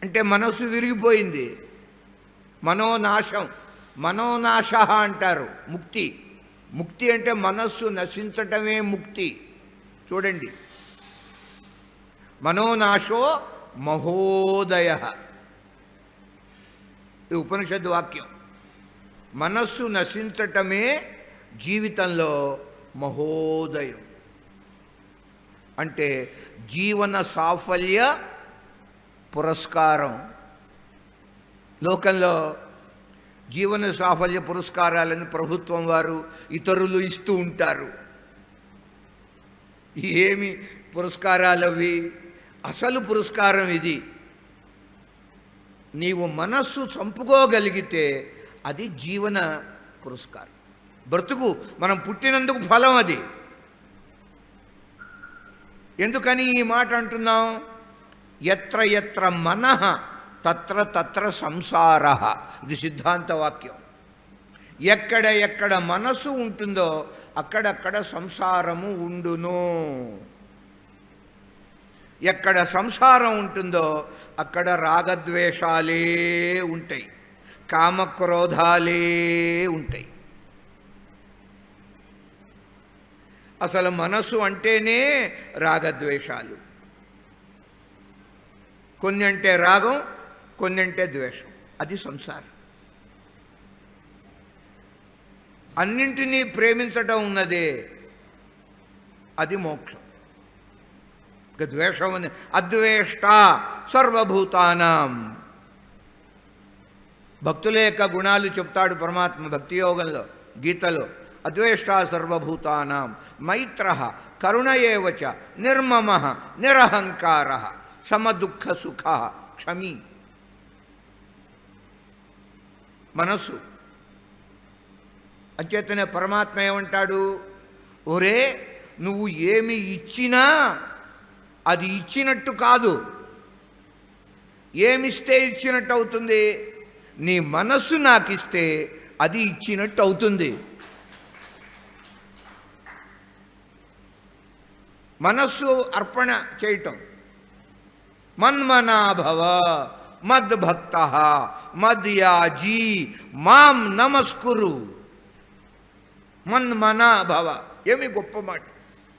అంటే మనస్సు విరిగిపోయింది. మనోనాశం, మనోనాశ అంటారు ముక్తి. ముక్తి అంటే మనస్సు నశించటమే ముక్తి. చూడండి, మనోనాశో మహోదయ, ఈ ఉపనిషద్ వాక్యం. మనస్సు నశించటమే జీవితంలో మహోదయం. అంటే జీవన సాఫల్య పురస్కారం. లోకంలో జీవన సాఫల్య పురస్కారాలను ప్రభుత్వం వారు ఇతరులు ఇస్తూ ఉంటారు. ఏమి పురస్కారాలు అవి? అసలు పురస్కారం ఇది. నీవు మనస్సు చంపుకోగలిగితే అది జీవన పురస్కారం. బ్రతుకు, మనం పుట్టినందుకు ఫలం అది. ఎందుకని ఈ మాట అంటున్నాం? ఎత్ర ఎత్ర మనః తత్ర తత్ర సంసారః. ఇది సిద్ధాంత వాక్యం. ఎక్కడ ఎక్కడ మనస్సు ఉంటుందో అక్కడక్కడ సంసారము ఉండును. ఎక్కడ సంసారం ఉంటుందో అక్కడ రాగద్వేషాలే ఉంటాయి, కామక్రోధాలే ఉంటాయి. అసలు మనసు అంటేనే రాగద్వేషాలు. కొన్ని అంటే రాగం, కొన్ని అంటే ద్వేషం. అది సంసారం. అన్నింటినీ ప్రేమించటం ఉన్నదే, అది మోక్షం. ఇక ద్వేషం అని అద్వేష్ట సర్వభూతానాం. భక్తుల యొక్క గుణాలు చెప్తాడు పరమాత్మ భక్తి యోగంలో, గీతలో. అద్వేష్ట సర్వభూతానాం మైత్ర కరుణ ఏవచ నిర్మమ నిరహంకార సమదుఃఖ సుఖ క్షమి. మనస్సు అంచేతనే పరమాత్మ ఏమంటాడు? ఒరే, నువ్వు ఏమి ఇచ్చినా అది ఇచ్చినట్టు కాదు. ఏమిస్తే ఇచ్చినట్టు అవుతుంది? నీ మనస్సు నాకు ఇస్తే అది ఇచ్చినట్టు అవుతుంది. మనస్సు అర్పణ చేయటం. మన్మనాభవ మద్భక్త మద్యాజీ మాం నమస్కురు. మన్మనాభవ, ఏమి గొప్ప మాట.